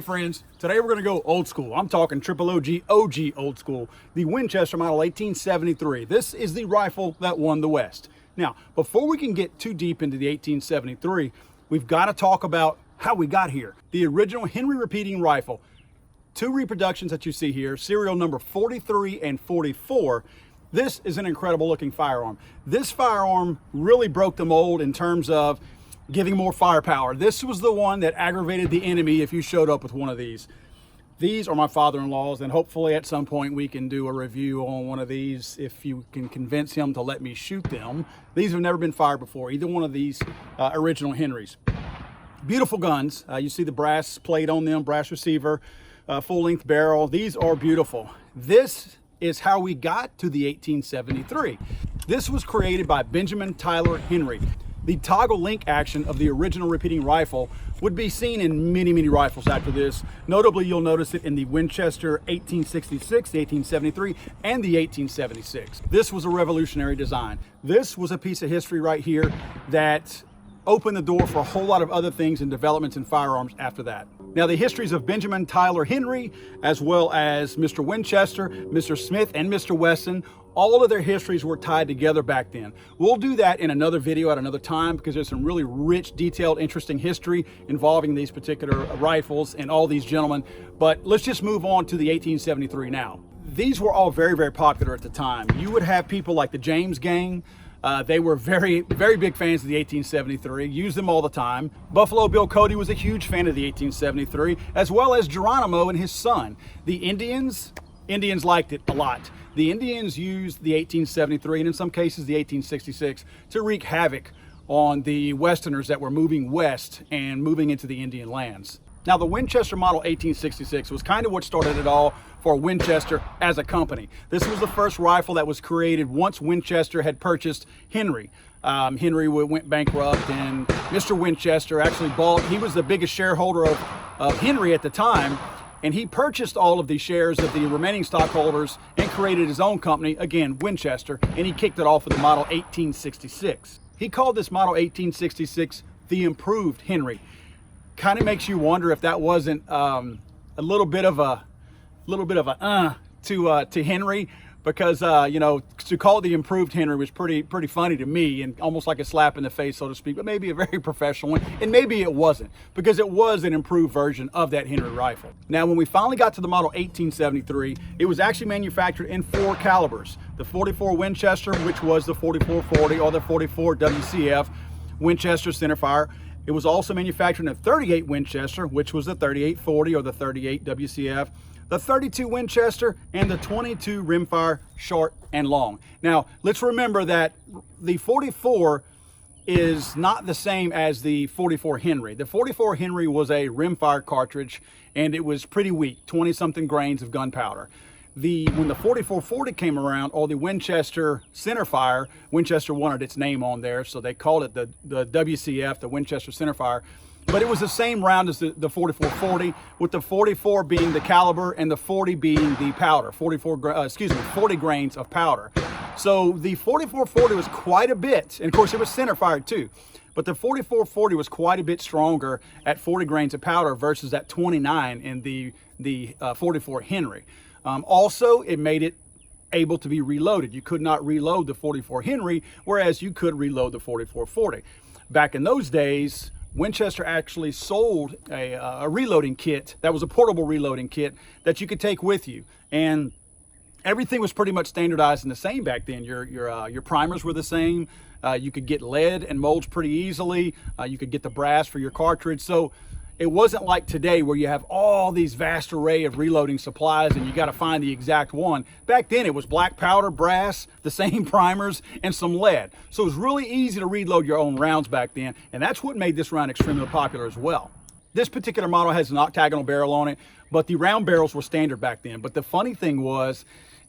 friends, today we're going to go old school. I'm talking triple OG old school, the Winchester Model 1873. This is the rifle that won the West. Now, before we can get too deep into the 1873, we've got to talk about how we got here. The original Henry repeating rifle, two reproductions that you see here, serial number 43 and 44. This is an incredible looking firearm. This firearm really broke the mold in terms of giving more firepower. This was the one that aggravated the enemy if you showed up with one of these. These are my father-in-law's, and hopefully at some point we can do a review on one of these if you can convince him to let me shoot them. These have never been fired before, either one of these original Henrys. Beautiful guns. You see the brass plate on them, brass receiver, full-length barrel. These are beautiful. This is how we got to the 1873. This was created by Benjamin Tyler Henry. The toggle link action of the original repeating rifle would be seen in many rifles after this. Notably, you'll notice it in the Winchester 1866, the 1873, and the 1876. This was a revolutionary design. This was a piece of history right here that opened the door for a whole lot of other things and developments in firearms after that. Now, the histories of Benjamin Tyler Henry, as well as Mr. Winchester, Mr. Smith, and Mr. Wesson, all of their histories were tied together back then. We'll do that in another video at another time because there's some really rich, detailed, interesting history involving these particular rifles and all these gentlemen. But let's just move on to the 1873 now. These were all very popular at the time. You would have people like the James Gang. They were very big fans of the 1873, used them all the time. Buffalo Bill Cody was a huge fan of the 1873, as well as Geronimo and his son. The Indians liked it a lot. The Indians used the 1873, and in some cases the 1866, to wreak havoc on the Westerners that were moving west and moving into the Indian lands. Now, the Winchester Model 1866 was kind of what started it all for Winchester as a company. This was the first rifle that was created once Winchester had purchased Henry. Henry went bankrupt, and Mr. Winchester actually he was the biggest shareholder of Henry at the time, and he purchased all of the shares of the remaining stockholders and created his own company, again, Winchester, and he kicked it off with the Model 1866. He called this Model 1866 the improved Henry. Kind of makes you wonder if that wasn't a little bit of a to Henry, because you know, to call it the improved Henry was pretty funny to me, and almost like a slap in the face, so to speak, but maybe a very professional one, and maybe it wasn't, because it was an improved version of that Henry rifle. Now, when we finally got to the Model 1873, it was actually manufactured in 4 calibers: the 44 Winchester, which was the 4440 or the 44 WCF Winchester centerfire. It was also manufactured in a 38 Winchester, which was the 3840 or the 38 WCF, the 32 Winchester, and the 22 rimfire short and long. Now, let's remember that the 44 is not the same as the 44 Henry. The 44 Henry was a rimfire cartridge, and it was pretty weak, 20-something grains of gunpowder. When the 4440 came around, or the Winchester centerfire, Winchester wanted its name on there, so they called it the WCF, the Winchester centerfire. But it was the same round as the 4440, with the 44 being the caliber and the 40 being the powder, 40 grains of powder. So the 4440 was quite a bit, and of course it was centerfired too, but the 4440 was quite a bit stronger at 40 grains of powder versus that 29 in the 44 Henry. Also, it made it able to be reloaded. You could not reload the 44 Henry, whereas you could reload the 4440. Back in those days, Winchester actually sold a reloading kit that was a portable reloading kit that you could take with you, and everything was pretty much standardized and the same back then. Your primers were the same. You could get lead and molds pretty easily. You could get the brass for your cartridge. So it wasn't like today where you have all these vast array of reloading supplies and you got to find the exact one. Back then it was black powder, brass, the same primers, and some lead. So it was really easy to reload your own rounds back then, and that's what made this round extremely popular as well. This particular model has an octagonal barrel on it, but the round barrels were standard back then. But the funny thing was,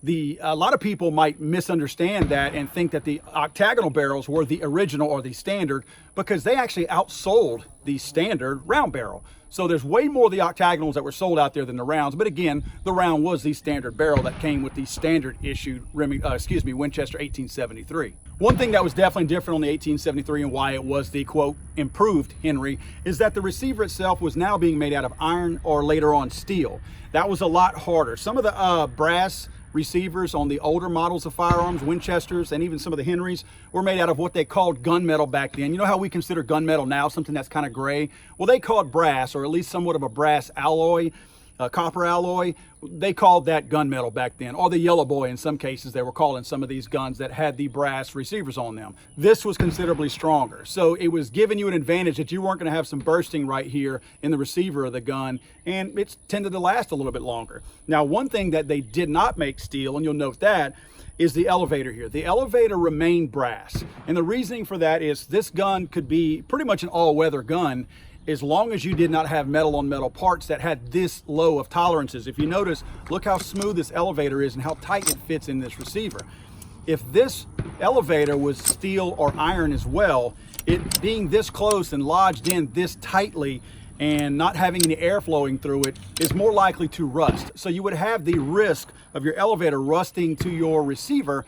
A lot of people might misunderstand that and think that the octagonal barrels were the original or the standard, because they actually outsold the standard round barrel. So there's way more of the octagonals that were sold out there than the rounds. But again, the round was the standard barrel that came with the standard issued Winchester 1873. One thing that was definitely different on the 1873 and why it was the quote improved Henry is that the receiver itself was now being made out of iron or later on steel. That was a lot harder. Some of the brass receivers on the older models of firearms, Winchesters, and even some of the Henrys, were made out of what they called gunmetal back then. You know how we consider gunmetal now something that's kind of gray? Well, they called brass, or at least somewhat of a brass alloy, copper alloy. They called that gunmetal back then, or the yellow boy in some cases. They were calling some of these guns that had the brass receivers on them. This was considerably stronger, so it was giving you an advantage that you weren't going to have some bursting right here in the receiver of the gun, and it's tended to last a little bit longer. Now, one thing that they did not make steel, and you'll note that, is the elevator here. The elevator remained brass, and the reasoning for that is this gun could be pretty much an all-weather gun as long as you did not have metal on metal parts that had this low of tolerances. If you notice, look how smooth this elevator is and how tight it fits in this receiver. If this elevator was steel or iron as well, it being this close and lodged in this tightly and not having any air flowing through it is more likely to rust. So you would have the risk of your elevator rusting to your receiver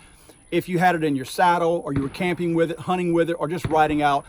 if you had it in your saddle, or you were camping with it, hunting with it, or just riding out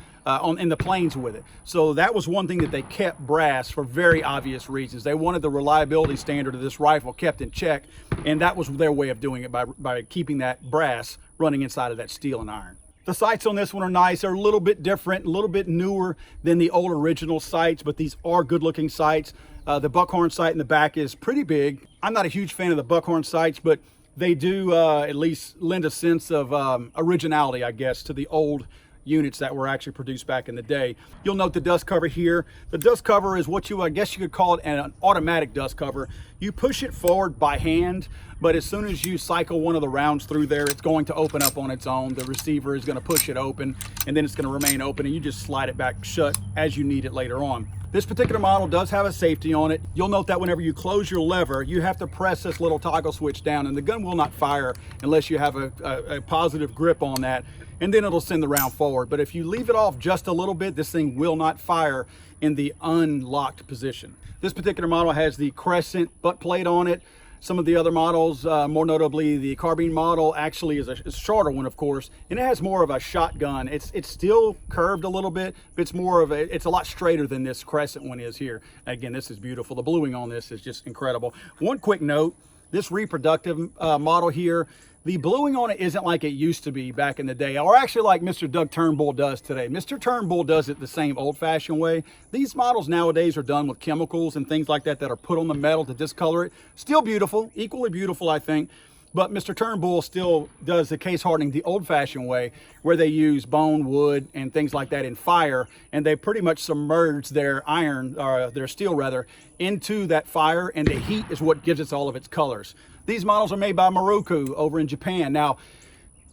in the plains with it. So that was one thing that they kept brass for very obvious reasons. They wanted the reliability standard of this rifle kept in check, and that was their way of doing it, by keeping that brass running inside of that steel and iron. The sights on this one are nice. They're a little bit different, a little bit newer than the old original sights, but these are good looking sights. The buckhorn sight in the back is pretty big. I'm not a huge fan of the buckhorn sights, but they do at least lend a sense of originality, I guess, to the old units that were actually produced back in the day. You'll note the dust cover here. The dust cover is what I guess you could call it an automatic dust cover. You push it forward by hand, but as soon as you cycle one of the rounds through there, it's going to open up on its own. The receiver is going to push it open, and then it's going to remain open, and you just slide it back shut as you need it later on. This particular model does have a safety on it. You'll note that whenever you close your lever, you have to press this little toggle switch down, and the gun will not fire unless you have a positive grip on that, and then it'll send the round forward. But if you leave it off just a little bit, this thing will not fire in the unlocked position. This particular model has the crescent butt plate on it. Some of the other models, more notably the carbine model, actually is a shorter one, of course, and it has more of a shotgun. It's still curved a little bit, but it's a lot straighter than this crescent one is here. Again, this is beautiful. The bluing on this is just incredible. One quick note, this reproductive model here, the bluing on it isn't like it used to be back in the day, or actually like Mr. Doug Turnbull does today. Mr. Turnbull does it the same old-fashioned way. These models nowadays are done with chemicals and things like that that are put on the metal to discolor it. Still beautiful, equally beautiful, I think. But Mr. Turnbull still does the case hardening the old-fashioned way, where they use bone, wood, and things like that in fire, and they pretty much submerge their iron, or their steel rather, into that fire, and the heat is what gives it all of its colors. These models are made by Moroku over in Japan. Now,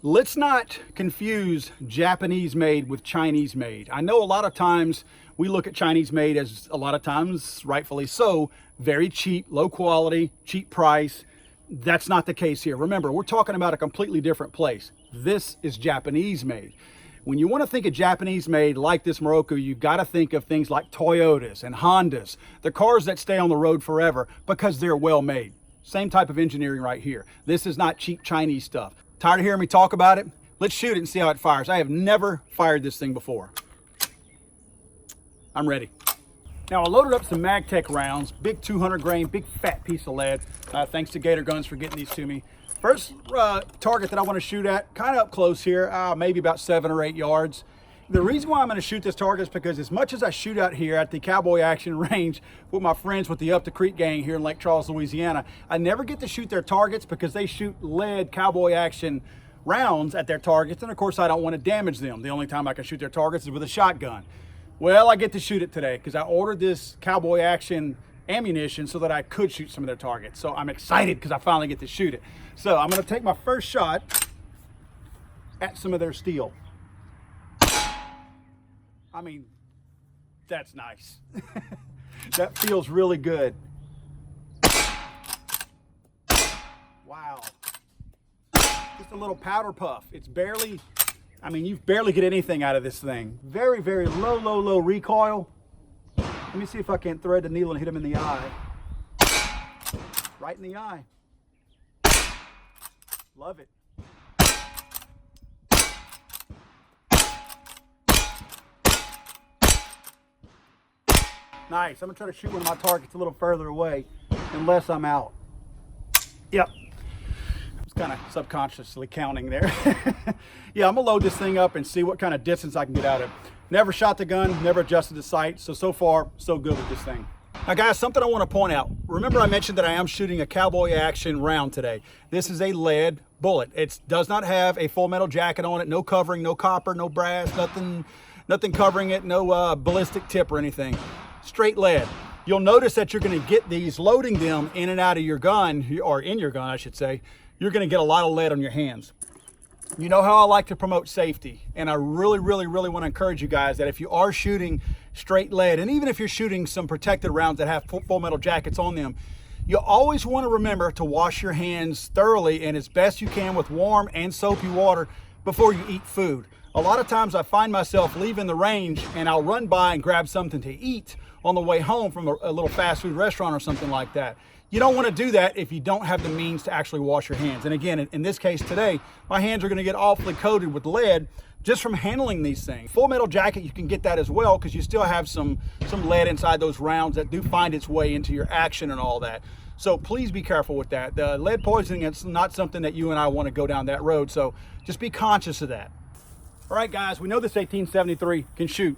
let's not confuse Japanese made with Chinese made. I know a lot of times we look at Chinese made as, a lot of times, rightfully so, very cheap, low quality, cheap price. That's not the case here. Remember, we're talking about a completely different place. This is Japanese made. When you want to think of Japanese made like this Moroku, you've got to think of things like Toyotas and Hondas, the cars that stay on the road forever because they're well made. Same type of engineering right here. This is not cheap Chinese stuff. Tired of hearing me talk about it? Let's shoot it and see how it fires. I have never fired this thing before. I'm ready. Now I loaded up some MagTech rounds, big 200 grain, big fat piece of lead. Thanks to Gator Guns for getting these to me. First target that I want to shoot at, kind of up close here, maybe about 7 or 8 yards. The reason why I'm going to shoot this target is because as much as I shoot out here at the Cowboy Action Range with my friends with the Up the Creek gang here in Lake Charles, Louisiana, I never get to shoot their targets because they shoot lead Cowboy Action rounds at their targets, and of course I don't want to damage them. The only time I can shoot their targets is with a shotgun. Well, I get to shoot it today because I ordered this Cowboy Action ammunition so that I could shoot some of their targets. So I'm excited because I finally get to shoot it. So I'm going to take my first shot at some of their steel. I mean, that's nice. That feels really good. Wow. Just a little powder puff. It's barely, I mean, you barely get anything out of this thing. Very, very low recoil. Let me see if I can thread the needle and hit him in the eye. Right in the eye. Love it. Nice. I'm gonna try to shoot one of my targets a little further away unless I'm out. Yep. I was kind of subconsciously counting there. Yeah, I'm gonna load this thing up and see what kind of distance I can get out of it. Never shot the gun, never adjusted the sight, so far, so good with this thing. Now guys, something I want to point out. Remember I mentioned that I am shooting a cowboy action round today. This is a lead bullet. It does not have a full metal jacket on it, no covering, no copper, no brass, nothing covering it, no ballistic tip or anything. Straight lead. You'll notice that you're going to get these, loading them in and out of your gun, or in your gun I should say, you're going to get a lot of lead on your hands. You know how I like to promote safety, and I really want to encourage you guys that if you are shooting straight lead, and even if you're shooting some protected rounds that have full metal jackets on them, you always want to remember to wash your hands thoroughly and as best you can with warm and soapy water before you eat food. A lot of times I find myself leaving the range and I'll run by and grab something to eat on the way home from a little fast food restaurant or something like that. You don't want to do that if you don't have the means to actually wash your hands. And again, in this case today, my hands are going to get awfully coated with lead just from handling these things. Full metal jacket, you can get that as well because you still have some lead inside those rounds that do find its way into your action and all that. So please be careful with that. The lead poisoning, it's not something that you and I want to go down that road. So just be conscious of that. All right, guys, we know this 1873 can shoot.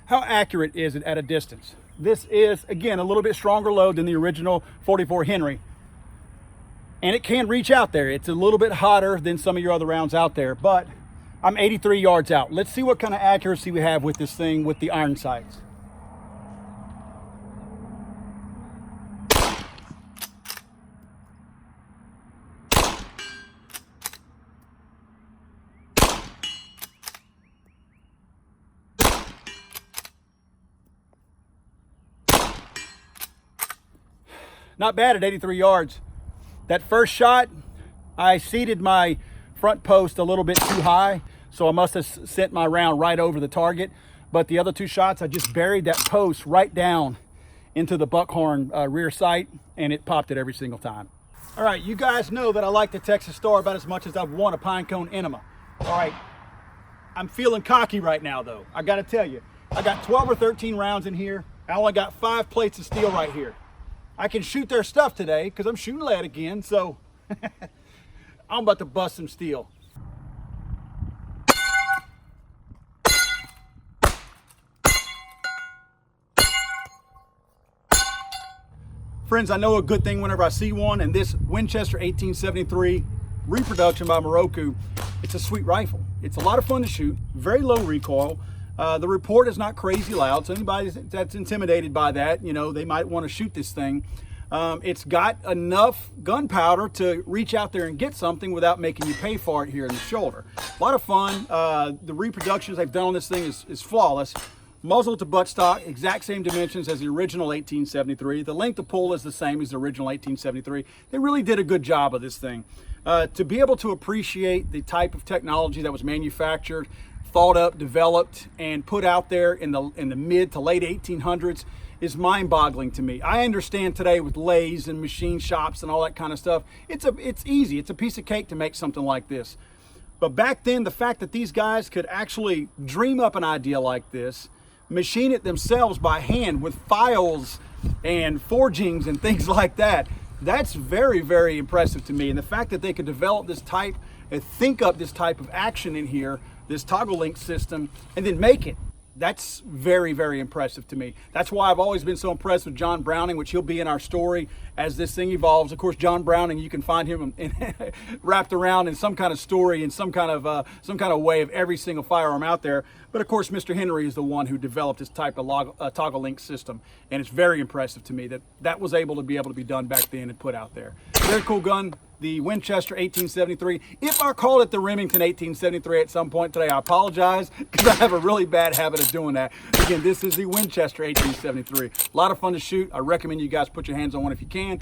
How accurate is it at a distance? This is, again, a little bit stronger load than the original 44 Henry. And it can reach out there. It's a little bit hotter than some of your other rounds out there, but I'm 83 yards out. Let's see what kind of accuracy we have with this thing with the iron sights. Not bad at 83 yards. That first shot, I seated my front post a little bit too high, so I must have sent my round right over the target. But the other two shots, I just buried that post right down into the buckhorn rear sight, and it popped it every single time. All right, you guys know that I like the Texas Star about as much as I've won a Pinecone Enema. All right, I'm feeling cocky right now though. I gotta tell you, I got 12 or 13 rounds in here. I only got 5 plates of steel right here. I can shoot their stuff today because I'm shooting lead again, so I'm about to bust some steel. Friends, I know a good thing whenever I see one, and this Winchester 1873 reproduction by Moroku, it's a sweet rifle. It's a lot of fun to shoot, very low recoil. The report is not crazy loud, so anybody that's intimidated by that, you know, they might want to shoot this thing. It's got enough gunpowder to reach out there and get something without making you pay for it here in the shoulder. A lot of fun. The reproductions they've done on this thing is flawless. Muzzle to buttstock, exact same dimensions as the original 1873. The length of pull is the same as the original 1873. They really did a good job of this thing. To be able to appreciate the type of technology that was manufactured, thought up, developed, and put out there in the mid to late 1800s is mind-boggling to me. I understand today with lathes and machine shops and all that kind of stuff, it's easy. It's a piece of cake to make something like this. But back then, the fact that these guys could actually dream up an idea like this, machine it themselves by hand with files and forgings and things like that, that's very, very impressive to me. And the fact that they could develop this type and think up this type of action in here, this toggle link system, and then make it, that's very, very impressive to me. That's why I've always been so impressed with John Browning, which he'll be in our story as this thing evolves. Of course, John Browning, you can find him wrapped around in some kind of story in some kind of way of every single firearm out there. But of course, Mr. Henry is the one who developed this type of toggle link system, and it's very impressive to me that that was able to be done back then and put out there. Very cool gun. The Winchester 1873. If I called it the Remington 1873 at some point today, I apologize because I have a really bad habit of doing that. Again, this is the Winchester 1873. A lot of fun to shoot. I recommend you guys put your hands on one if you can.